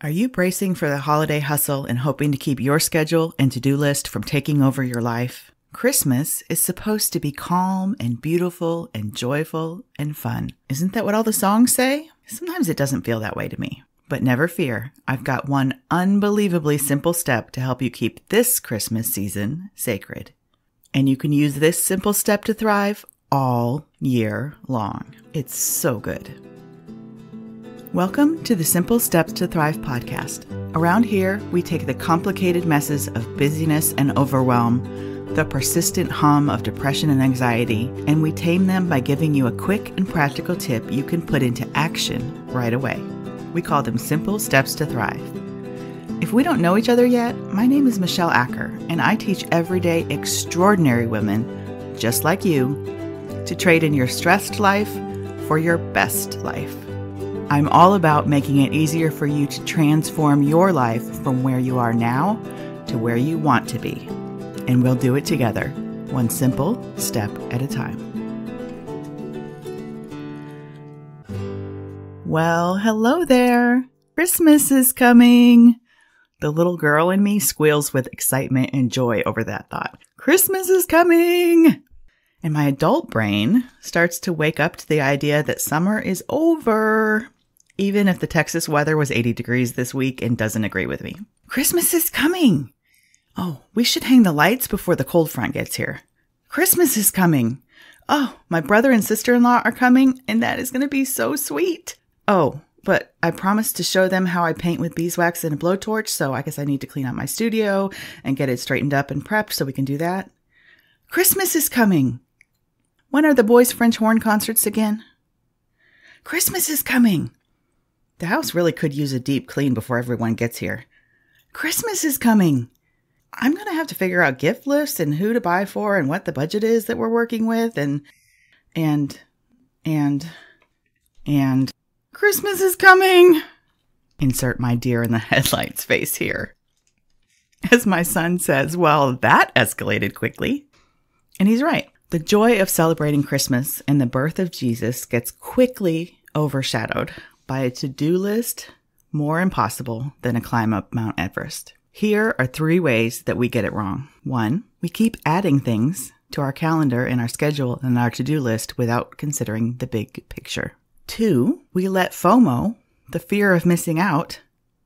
Are you bracing for the holiday hustle and hoping to keep your schedule and to-do list from taking over your life? Christmas is supposed to be calm and beautiful and joyful and fun. Isn't that what all the songs say? Sometimes it doesn't feel that way to me. But never fear, I've got one unbelievably simple step to help you keep this Christmas season sacred. And you can use this simple step to thrive all year long. It's so good. Welcome to the Simple Steps to Thrive podcast. Around here, we take the complicated messes of busyness and overwhelm, the persistent hum of depression and anxiety, and we tame them by giving you a quick and practical tip you can put into action right away. We call them Simple Steps to Thrive. If we don't know each other yet, my name is Michelle Acker, and I teach everyday extraordinary women, just like you, to trade in your stressed life for your best life. I'm all about making it easier for you to transform your life from where you are now to where you want to be. And we'll do it together, one simple step at a time. Well, hello there. Christmas is coming. The little girl in me squeals with excitement and joy over that thought. Christmas is coming. And my adult brain starts to wake up to the idea that summer is over, even if the Texas weather was 80 degrees this week and doesn't agree with me. Christmas is coming. Oh, we should hang the lights before the cold front gets here. Christmas is coming. Oh, my brother and sister-in-law are coming, and that is going to be so sweet. Oh, but I promised to show them how I paint with beeswax and a blowtorch, so I guess I need to clean out my studio and get it straightened up and prepped so we can do that. Christmas is coming. When are the boys' French horn concerts again? Christmas is coming. The house really could use a deep clean before everyone gets here. Christmas is coming. I'm going to have to figure out gift lists and who to buy for and what the budget is that we're working with and Christmas is coming. Insert my deer in the headlights face here. As my son says, well, that escalated quickly. And he's right. The joy of celebrating Christmas and the birth of Jesus gets quickly overshadowed by a to-do list more impossible than a climb up Mount Everest. Here are 3 ways that we get it wrong. 1, we keep adding things to our calendar and our schedule and our to-do list without considering the big picture. 2, we let FOMO, the fear of missing out,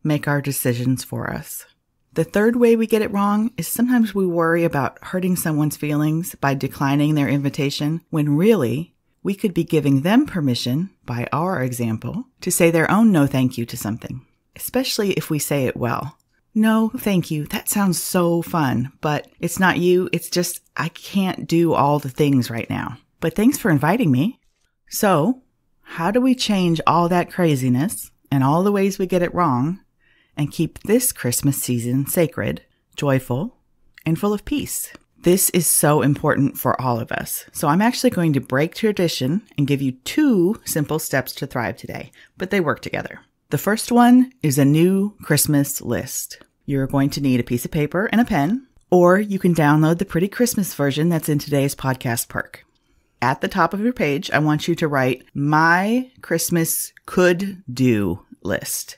make our decisions for us. The 3rd way we get it wrong is sometimes we worry about hurting someone's feelings by declining their invitation when really we could be giving them permission, by our example, to say their own no thank you to something, especially if we say it well. No, thank you. That sounds so fun, but it's not you. It's just I can't do all the things right now. But thanks for inviting me. So, how do we change all that craziness and all the ways we get it wrong and keep this Christmas season sacred, joyful, and full of peace? This is so important for all of us. So I'm actually going to break tradition and give you 2 simple steps to thrive today, but they work together. The first one is a new Christmas list. You're going to need a piece of paper and a pen, or you can download the pretty Christmas version that's in today's podcast perk. At the top of your page, I want you to write my Christmas could do list.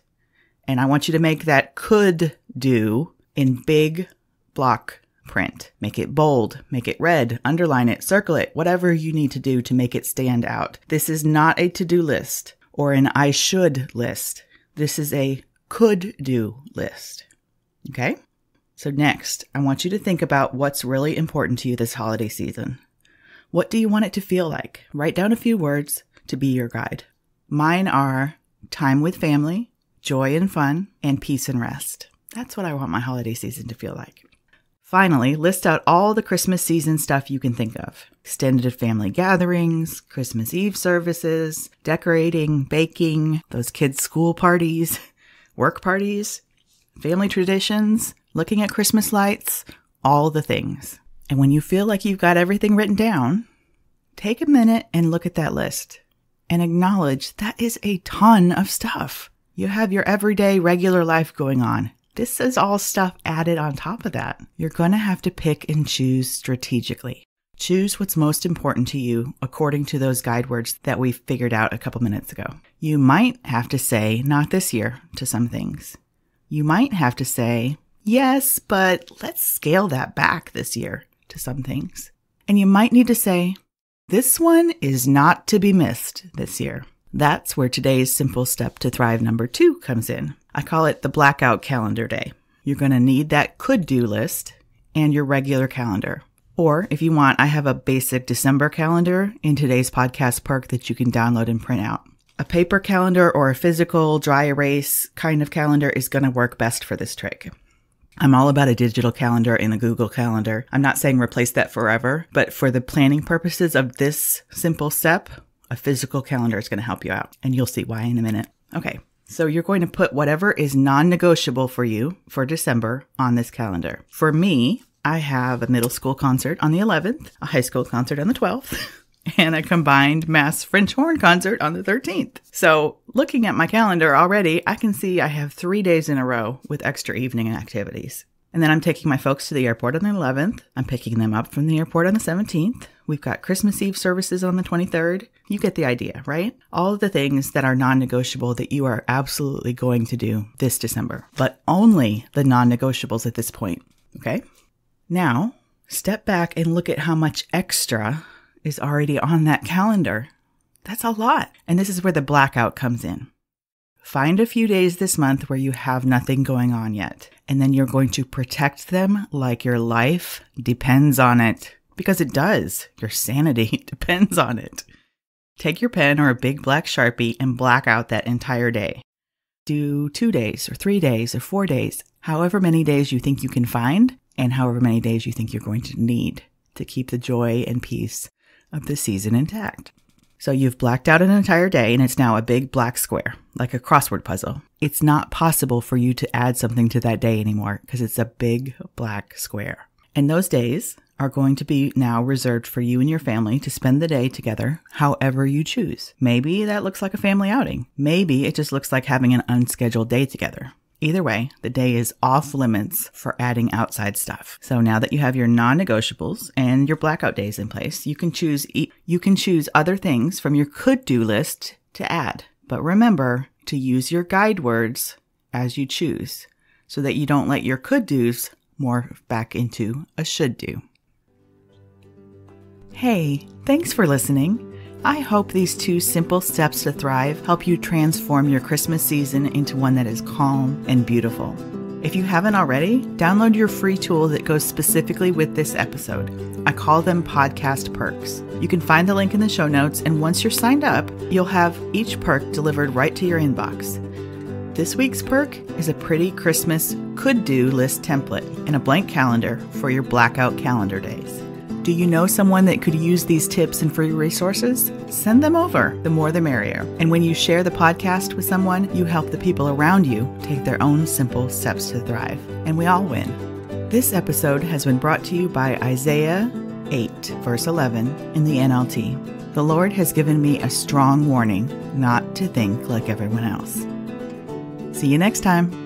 And I want you to make that could do in big block print. Make it bold, make it red, underline it, circle it, whatever you need to do to make it stand out. This is not a to-do list or an I should list. This is a could do list. Okay? So next, I want you to think about what's really important to you this holiday season. What do you want it to feel like? Write down a few words to be your guide. Mine are time with family, joy and fun, and peace and rest. That's what I want my holiday season to feel like. Finally, list out all the Christmas season stuff you can think of. Extended family gatherings, Christmas Eve services, decorating, baking, those kids' school parties, work parties, family traditions, looking at Christmas lights, all the things. And when you feel like you've got everything written down, take a minute and look at that list and acknowledge that is a ton of stuff. You have your everyday regular life going on. This is all stuff added on top of that. You're going to have to pick and choose strategically. Choose what's most important to you according to those guide words that we figured out a couple minutes ago. You might have to say, not this year, to some things. You might have to say, yes, but let's scale that back this year to some things. And you might need to say, this one is not to be missed this year. That's where today's simple step to thrive number 2 comes in. I call it the Blackout Calendar Day. You're going to need that could-do list and your regular calendar. Or if you want, I have a basic December calendar in today's podcast perk that you can download and print out. A paper calendar or a physical dry erase kind of calendar is going to work best for this trick. I'm all about a digital calendar in a Google Calendar. I'm not saying replace that forever, but for the planning purposes of this simple step, a physical calendar is going to help you out. And you'll see why in a minute. Okay, so you're going to put whatever is non-negotiable for you for December on this calendar. For me, I have a middle school concert on the 11th, a high school concert on the 12th, and a combined mass French horn concert on the 13th. So looking at my calendar already, I can see I have 3 days in a row with extra evening activities. And then I'm taking my folks to the airport on the 11th. I'm picking them up from the airport on the 17th. We've got Christmas Eve services on the 23rd. You get the idea, right? All of the things that are non-negotiable that you are absolutely going to do this December, but only the non-negotiables at this point, okay? Now, step back and look at how much extra is already on that calendar. That's a lot. And this is where the blackout comes in. Find a few days this month where you have nothing going on yet. And then you're going to protect them like your life depends on it. Because it does. Your sanity depends on it. Take your pen or a big black Sharpie and black out that entire day. Do 2 days or 3 days or 4 days, however many days you think you can find and however many days you think you're going to need to keep the joy and peace of the season intact. So you've blacked out an entire day and it's now a big black square, like a crossword puzzle. It's not possible for you to add something to that day anymore because it's a big black square. And those days are going to be now reserved for you and your family to spend the day together however you choose. Maybe that looks like a family outing. Maybe it just looks like having an unscheduled day together. Either way, the day is off limits for adding outside stuff. So now that you have your non-negotiables and your blackout days in place, you can choose other things from your could-do list to add. But remember to use your guide words as you choose so that you don't let your could-dos morph back into a should-do. Hey, thanks for listening. I hope these 2 simple steps to thrive help you transform your Christmas season into one that is calm and beautiful. If you haven't already, download your free tool that goes specifically with this episode. I call them podcast perks. You can find the link in the show notes, and once you're signed up, you'll have each perk delivered right to your inbox. This week's perk is a pretty Christmas could-do list template and a blank calendar for your Blackout Calendar Days. Do you know someone that could use these tips and free resources? Send them over. The more the merrier. And when you share the podcast with someone, you help the people around you take their own simple steps to thrive. And we all win. This episode has been brought to you by Isaiah 8, verse 11 in the NLT. The Lord has given me a strong warning not to think like everyone else. See you next time.